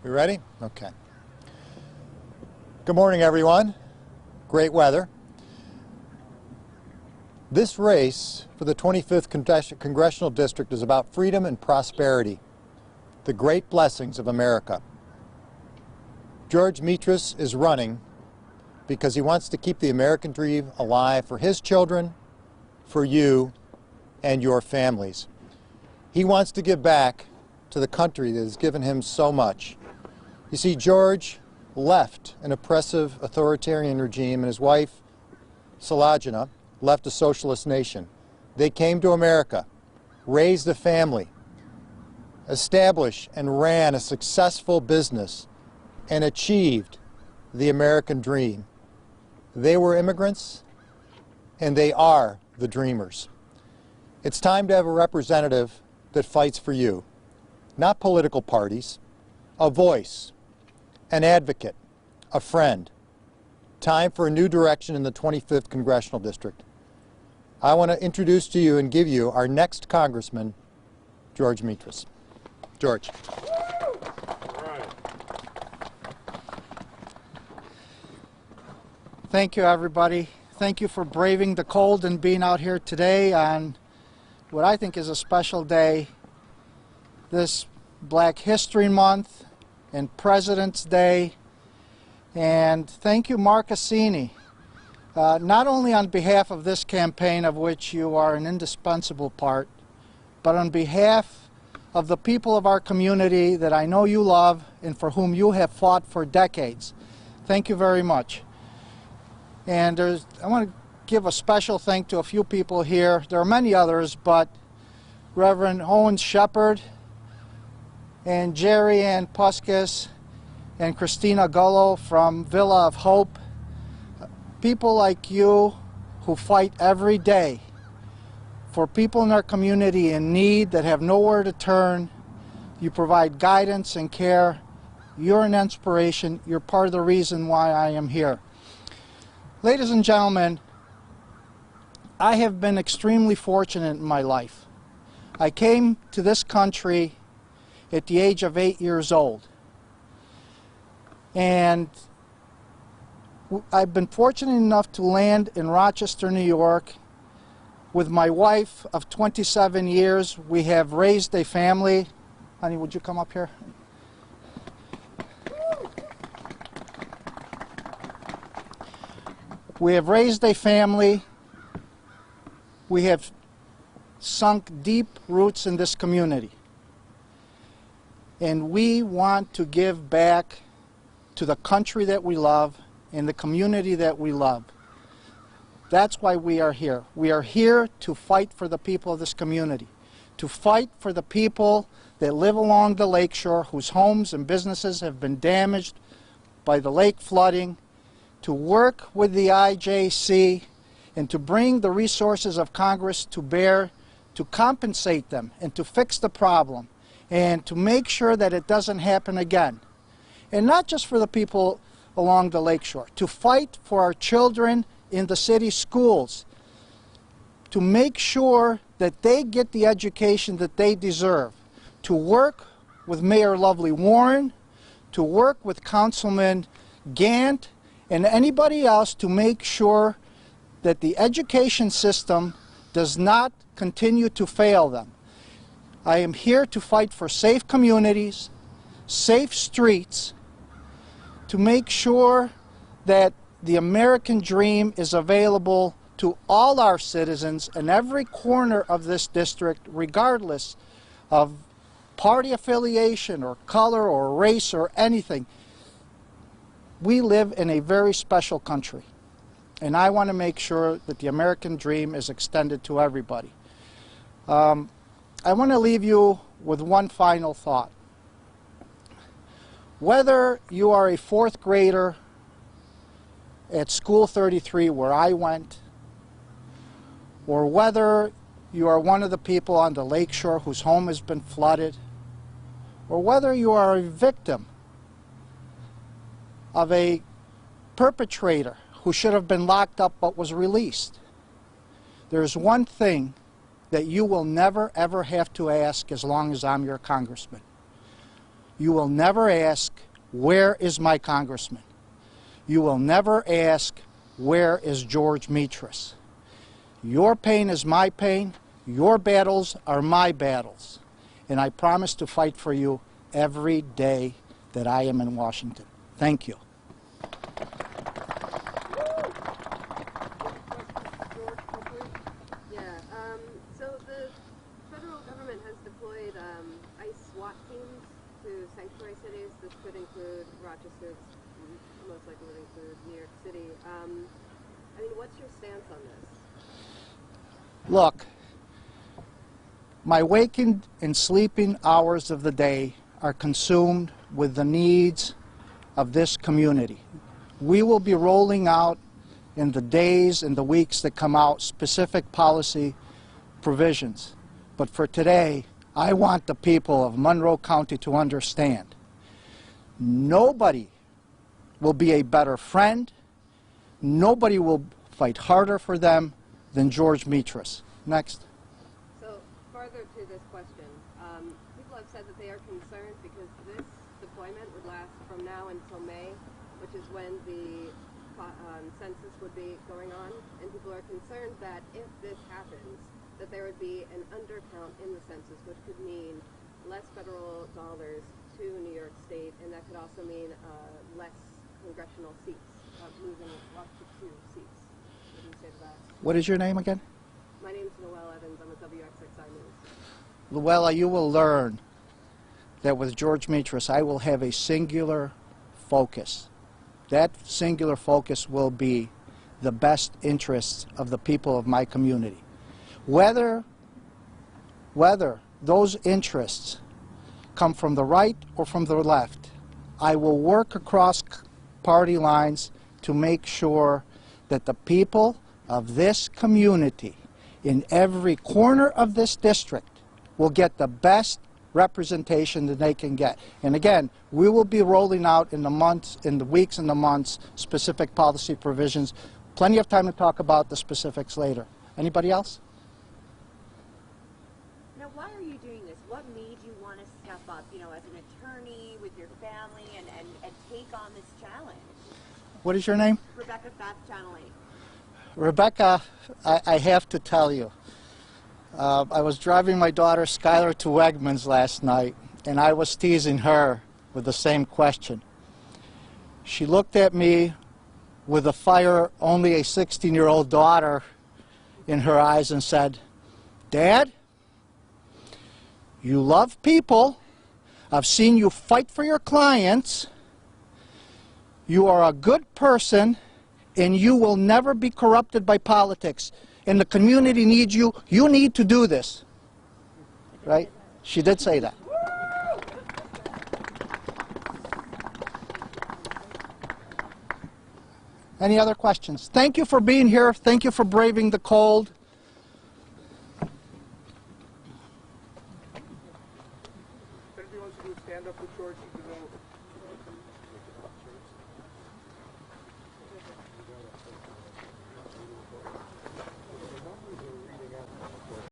We ready? Okay. Good morning, everyone. Great weather. This race for the 25th Congressional District is about freedom and prosperity, the great blessings of America. George Mitris is running because he wants to keep the American dream alive for his children, for you, and your families. He wants to give back to the country that has given him so much. You see, George left an oppressive authoritarian regime, and his wife, Salajina, left a socialist nation. They came to America, raised a family, established and ran a successful business, and achieved the American dream. They were immigrants, and they are the dreamers. It's time to have a representative that fights for you, not political parties, a voice, an advocate, a friend. Time for a new direction in the 25th Congressional District. I want to introduce to you and give you our next Congressman, George Mitris. George. All right. Thank you, everybody. Thank you for braving the cold and being out here today on what I think is a special day, this Black History Month and President's Day. And thank you, Mark Assini, not only on behalf of this campaign, of which you are an indispensable part, but on behalf of the people of our community that I know you love and for whom you have fought for decades. Thank you very much. And I want to give a special thank to a few people here. There are many others, but Reverend Owen Shepard and Jerry Ann Puskis and Christina Gullo from Villa of Hope. People like you who fight every day for people in our community in need that have nowhere to turn. You provide guidance and care. You're an inspiration. You're part of the reason why I am here. Ladies and gentlemen, I have been extremely fortunate in my life. I came to this country at the age of 8 years old. And I've been fortunate enough to land in Rochester, New York with my wife of 27 years. We have raised a family. Honey, would you come up here? We have raised a family. We have sunk deep roots in this community. And we want to give back to the country that we love and the community that we love. That's why we are here. We are here to fight for the people of this community, to fight for the people that live along the lakeshore, whose homes and businesses have been damaged by the lake flooding, to work with the IJC and to bring the resources of Congress to bear to compensate them and to fix the problem and to make sure that it doesn't happen again. And not just for the people along the lakeshore, to fight for our children in the city schools, to make sure that they get the education that they deserve, to work with Mayor Lovely Warren, to work with Councilman Gant, and anybody else to make sure that the education system does not continue to fail them. I am here to fight for safe communities, safe streets, to make sure that the American dream is available to all our citizens in every corner of this district, regardless of party affiliation or color or race or anything. We live in a very special country, and I want to make sure that the American dream is extended to everybody. I want to leave you with one final thought. Whether you are a fourth grader at School 33, where I went, or whether you are one of the people on the lakeshore whose home has been flooded, or whether you are a victim of a perpetrator who should have been locked up but was released, there's one thing that you will never ever have to ask as long as I'm your congressman. You will never ask, where is my congressman? You will never ask, where is George Mitris? Your pain is my pain. Your battles are my battles. And I promise to fight for you every day that I am in Washington. Thank you. So the federal government has deployed ICE SWAT teams to sanctuary cities. This could include Rochester, most likely would include New York City. I mean, what's your stance on this? Look, my waking and sleeping hours of the day are consumed with the needs of this community. We will be rolling out in the days and the weeks that come out specific policy provisions. But for today, I want the people of Monroe County to understand nobody will be a better friend, nobody will fight harder for them than George Mitris. Next. So further to this question, people have said that they are concerned because this deployment would last from now until May, which is when the census would be going on, and people are concerned that if this happens, that there would be an undercount in the census, which could mean less federal dollars to New York State, and that could also mean less congressional seats, losing up to 2 seats. What do you say to that? What is your name again? My name's Noelle Evans. I'm with WXXI News. Luella, you will learn that with George Mitris, I will have a singular focus. That singular focus will be the best interests of the people of my community. Whether those interests come from the right or from the left, I will work across party lines to make sure that the people of this community in every corner of this district will get the best representation that they can get. And again, we will be rolling out in the weeks and the months, specific policy provisions. Plenty of time to talk about the specifics later. Anybody else? Now, why are you doing this? What made you want to step up, you know, as an attorney with your family and take on this challenge? What is your name? Rebecca Fath, Channel 8. Rebecca, I have to tell you, I was driving my daughter Skylar to Wegmans last night, and I was teasing her with the same question. She looked at me with a fire only a 16-year-old daughter in her eyes and said, "Dad, you love people. I've seen you fight for your clients. You are a good person, and you will never be corrupted by politics. And the community needs you. You need to do this." Right? She did say that. Any other questions? Thank you for being here. Thank you for braving the cold. If anybody wants to do a stand-up with George, you can go.